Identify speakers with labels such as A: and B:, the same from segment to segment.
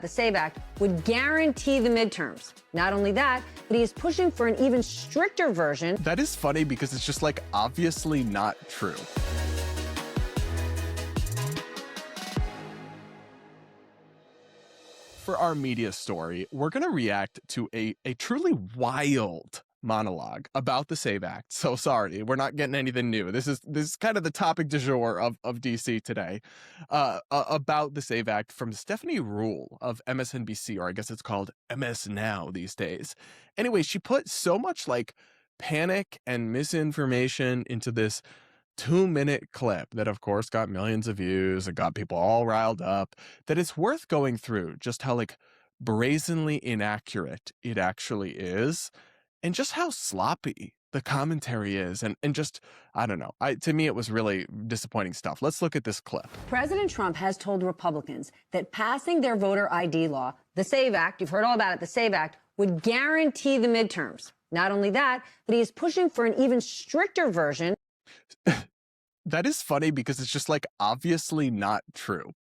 A: The SAVE Act would guarantee the midterms. Not only that, but he is pushing for an even stricter version.
B: That is funny because it's just like obviously not true. For our media story, we're going to react to a truly wild monologue about the SAVE Act. So sorry, we're not getting anything new. This is kind of the topic du jour of DC today, about the SAVE Act from Stephanie Ruhle of MSNBC, or I guess it's called MS Now these days. Anyway, she put so much like panic and misinformation into this 2-minute clip that of course got millions of views and got people all riled up, that it's worth going through just how like brazenly inaccurate it actually is, and just how sloppy the commentary is, and just, I don't know. To me, it was really disappointing stuff. Let's look at this clip.
A: President Trump has told Republicans that passing their voter ID law, the SAVE Act, you've heard all about it, the SAVE Act, would guarantee the midterms. Not only that, but he is pushing for an even stricter version.
B: That is funny because it's just like obviously not true.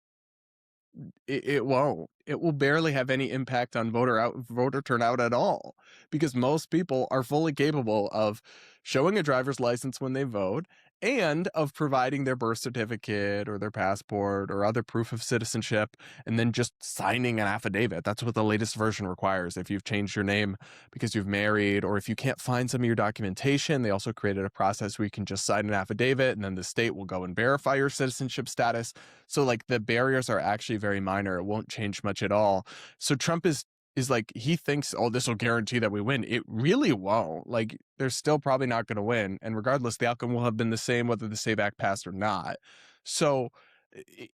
B: It won't. It will barely have any impact on voter turnout at all, because most people are fully capable of showing a driver's license when they vote and of providing their birth certificate or their passport or other proof of citizenship and then just signing an affidavit. That's what the latest version requires. If you've changed your name because you've married, or if you can't find some of your documentation, they also created a process where you can just sign an affidavit and then the state will go and verify your citizenship status. So like the barriers are actually very minor. It won't change much at all. So Trump is like, he thinks, oh, this will guarantee that we win. It really won't. Like, they're still probably not going to win. And regardless, the outcome will have been the same whether the SAVE Act passed or not. So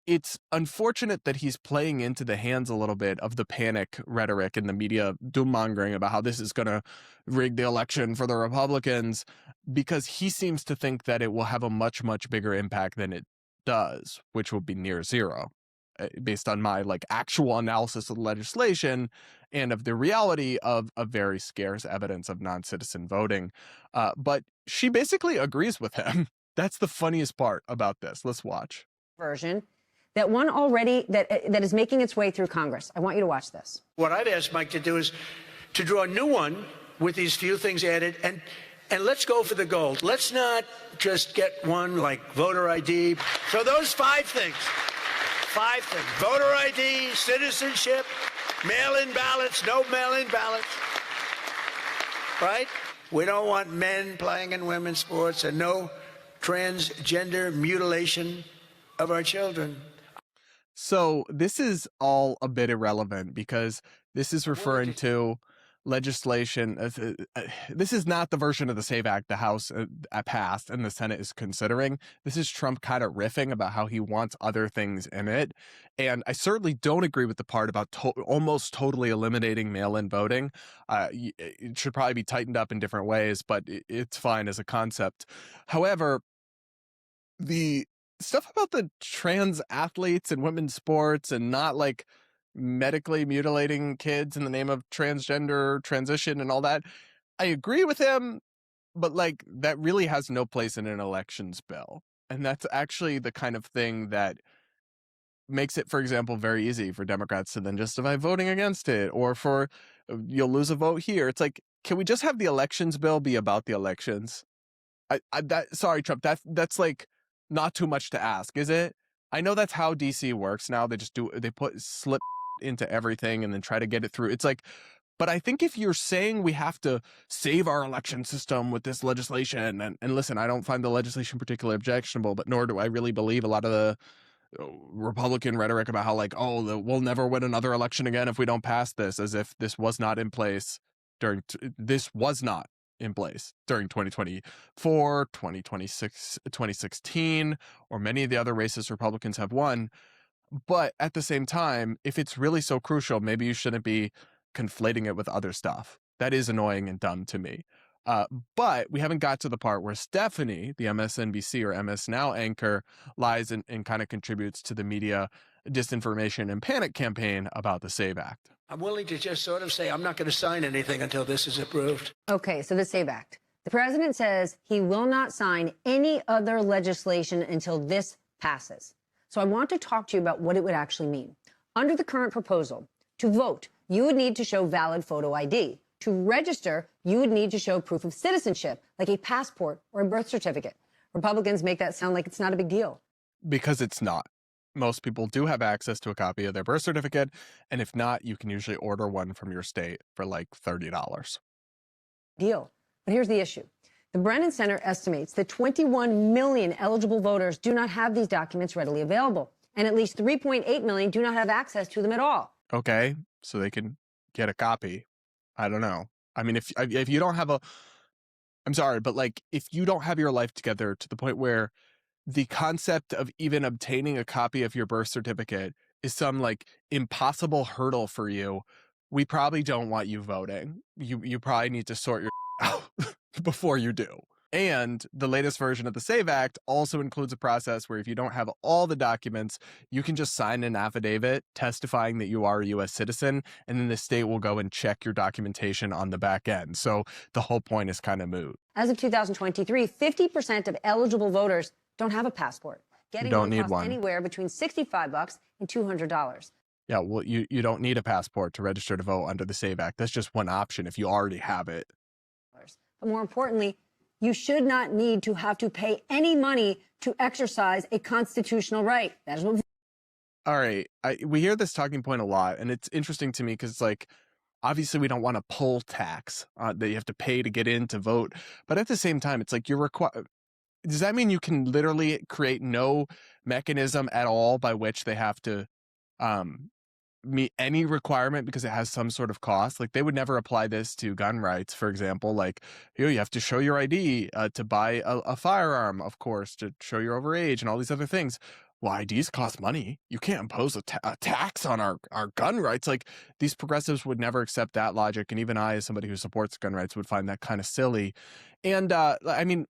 B: it's unfortunate that he's playing into the hands a little bit of the panic rhetoric and the media doom-mongering about how this is going to rig the election for the Republicans, because he seems to think that it will have a much, much bigger impact than it does, which will be near zero, based on my like actual analysis of the legislation and of the reality of very scarce evidence of non-citizen voting. But she basically agrees with him. That's the funniest part about this. Let's watch.
A: Version that one already that is making its way through Congress. I want you to watch this.
C: What I'd ask Mike to do is to draw a new one with these few things added, and let's go for the gold. Let's not just get one like voter ID. So those 5 things. 5 things. Voter ID, citizenship, mail-in ballots, no mail-in ballots. Right? We don't want men playing in women's sports, and no transgender mutilation of our children.
B: So this is all a bit irrelevant because this is referring to legislation. This is not the version of the SAVE Act the House passed and the Senate is considering. This is Trump kind of riffing about how he wants other things in it. And I certainly don't agree with the part about almost totally eliminating mail-in voting. It should probably be tightened up in different ways, but it's fine as a concept. However, the stuff about the trans athletes and women's sports and not like medically mutilating kids in the name of transgender transition and all that, I agree with him, but like that really has no place in an elections bill. And that's actually the kind of thing that makes it, for example, very easy for Democrats to then justify voting against it, or for you'll lose a vote here. It's like, can we just have the elections bill be about the elections? Sorry, Trump, that's like not too much to ask, is it? I know that's how DC works now. They just slip into everything and then try to get it through. It's like, but I think if you're saying we have to save our election system with this legislation, and listen, I don't find the legislation particularly objectionable, but nor do I really believe a lot of the Republican rhetoric about how like, oh, we'll never win another election again if we don't pass this, as if this was not in place during 2024, 2026, 2016, or many of the other races Republicans have won. But at the same time, if it's really so crucial, maybe you shouldn't be conflating it with other stuff. That is annoying and dumb to me. But we haven't got to the part where Stephanie, the MSNBC or MS Now anchor, lies and kind of contributes to the media disinformation and panic campaign about the SAVE Act.
C: I'm willing to just sort of say I'm not going to sign anything until this is approved.
A: Okay, so the SAVE Act. The president says he will not sign any other legislation until this passes. So I want to talk to you about what it would actually mean. Under the current proposal, To vote, you would need to show valid photo ID. To register, you would need to show proof of citizenship, like a passport or a birth certificate. Republicans make that sound like it's not a big deal.
B: Because it's not. Most people do have access to a copy of their birth certificate, and if not, you can usually order one from your state for like $30.
A: Deal. But here's the issue. The Brennan Center estimates that 21 million eligible voters do not have these documents readily available, and at least 3.8 million do not have access to them at all.
B: Okay, so they can get a copy. I don't know. I mean, if you don't have I'm sorry, but like if you don't have your life together to the point where the concept of even obtaining a copy of your birth certificate is some like impossible hurdle for you, we probably don't want you voting. You probably need to sort your out before you do. And the latest version of the SAVE Act also includes a process where if you don't have all the documents, you can just sign an affidavit testifying that you are a U.S. citizen, and then the state will go and check your documentation on the back end. So the whole point is kind of moot.
A: As of 2023, 50% of eligible voters don't have a passport. Getting
B: don't
A: one
B: need
A: costs
B: one.
A: Anywhere between $65 and $200.
B: Yeah, well, you don't need a passport to register to vote under the SAVE Act. That's just one option if you already have it.
A: But more importantly, you should not need to have to pay any money to exercise a constitutional right. That is what.
B: All right. We hear this talking point a lot, and it's interesting to me because it's like, obviously we don't want a poll tax that you have to pay to get in to vote. But at the same time, it's like does that mean you can literally create no mechanism at all by which they have to meet any requirement because it has some sort of cost? Like they would never apply this to gun rights, for example. Like, you have to show your ID to buy a firearm, of course, to show you're overage and all these other things. Well, IDs cost money. You can't impose a tax on our gun rights. Like these progressives would never accept that logic. And even I, as somebody who supports gun rights, would find that kind of silly. And I mean,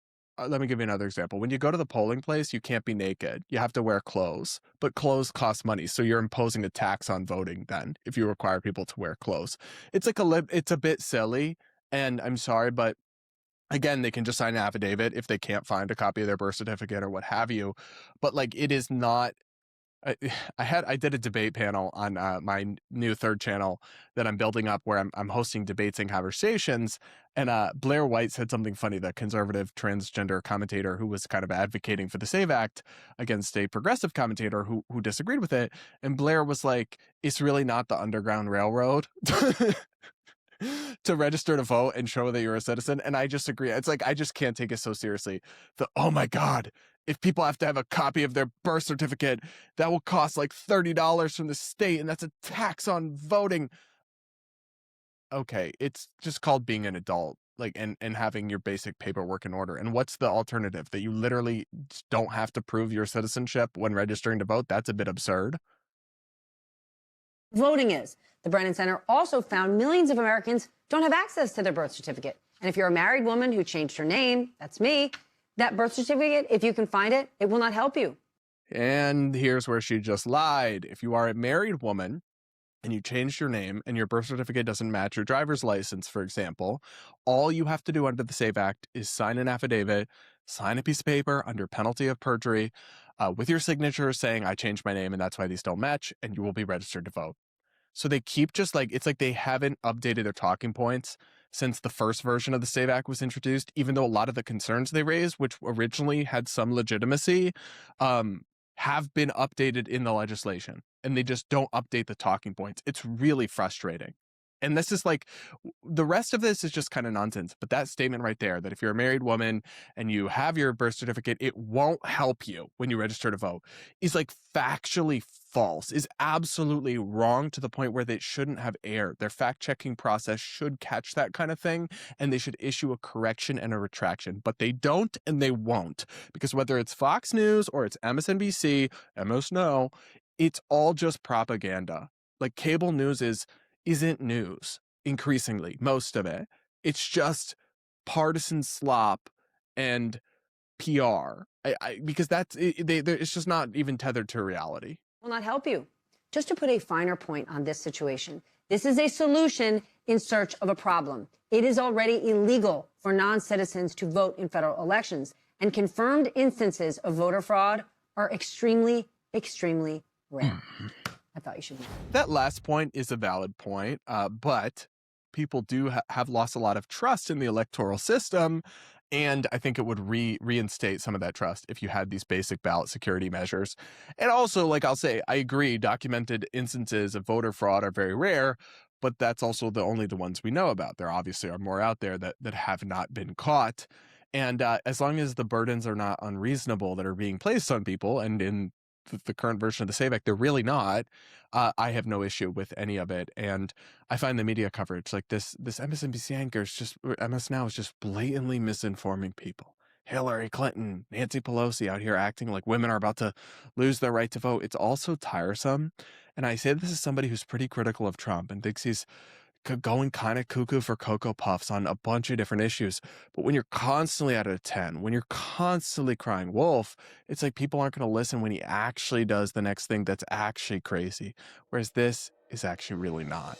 B: let me give you another example. When you go to the polling place, you can't be naked. You have to wear clothes, but clothes cost money. So you're imposing a tax on voting then if you require people to wear clothes. It's like it's a bit silly. And I'm sorry, but again, they can just sign an affidavit if they can't find a copy of their birth certificate or what have you. But like, it is not. I did a debate panel on my new third channel that I'm building up where I'm hosting debates and conversations. And Blair White said something funny, the conservative transgender commentator who was kind of advocating for the SAVE Act against a progressive commentator who disagreed with it. And Blair was like, it's really not the Underground Railroad to register to vote and show that you're a citizen. And I just agree. It's like, I just can't take it so seriously. Oh my God, if people have to have a copy of their birth certificate, that will cost like $30 from the state, and that's a tax on voting. Okay, it's just called being an adult, like, and having your basic paperwork in order. And what's the alternative? That you literally don't have to prove your citizenship when registering to vote? That's a bit absurd.
A: Voting is. The Brennan Center also found millions of Americans don't have access to their birth certificate. And if you're a married woman who changed her name, that's me, that birth certificate, if you can find it, it will not help you.
B: And here's where she just lied. If you are a married woman and you changed your name and your birth certificate doesn't match your driver's license, for example, all you have to do under the SAVE Act is sign an affidavit, sign a piece of paper under penalty of perjury with your signature saying, I changed my name and that's why these don't match, and you will be registered to vote. So they keep just like, it's like they haven't updated their talking points since the first version of the SAVE Act was introduced, even though a lot of the concerns they raised, which originally had some legitimacy, have been updated in the legislation, and they just don't update the talking points. It's really frustrating. And this is like, the rest of this is just kind of nonsense. But that statement right there, that if you're a married woman and you have your birth certificate, it won't help you when you register to vote, is like factually false, is absolutely wrong to the point where they shouldn't have aired. Their fact-checking process should catch that kind of thing, and they should issue a correction and a retraction. But they don't, and they won't. Because whether it's Fox News or it's MSNBC, no, it's all just propaganda. Like cable news isn't news, increasingly, most of it. It's just partisan slop and PR, because it's just not even tethered to reality.
A: Will not help you. Just to put a finer point on this situation, this is a solution in search of a problem. It is already illegal for non-citizens to vote in federal elections, and confirmed instances of voter fraud are extremely, extremely rare. I thought you should know.
B: That last point is a valid point, but people do have lost a lot of trust in the electoral system, and I think it would reinstate some of that trust if you had these basic ballot security measures. And also, like I'll say, I agree, documented instances of voter fraud are very rare, but that's also only the ones we know about. There obviously are more out there that have not been caught. And as long as the burdens are not unreasonable that are being placed on people, and in the current version of the SAVE Act, they're really not, I have no issue with any of it. And I find the media coverage, like this MSNBC anchor is just, MS Now is just blatantly misinforming people. Hillary Clinton, Nancy Pelosi out here acting like women are about to lose their right to vote. It's all so tiresome. And I say this is somebody who's pretty critical of Trump and thinks he's going kind of cuckoo for Cocoa Puffs on a bunch of different issues. But when you're constantly out of 10, when you're constantly crying wolf, it's like people aren't going to listen when he actually does the next thing that's actually crazy. Whereas this is actually really not.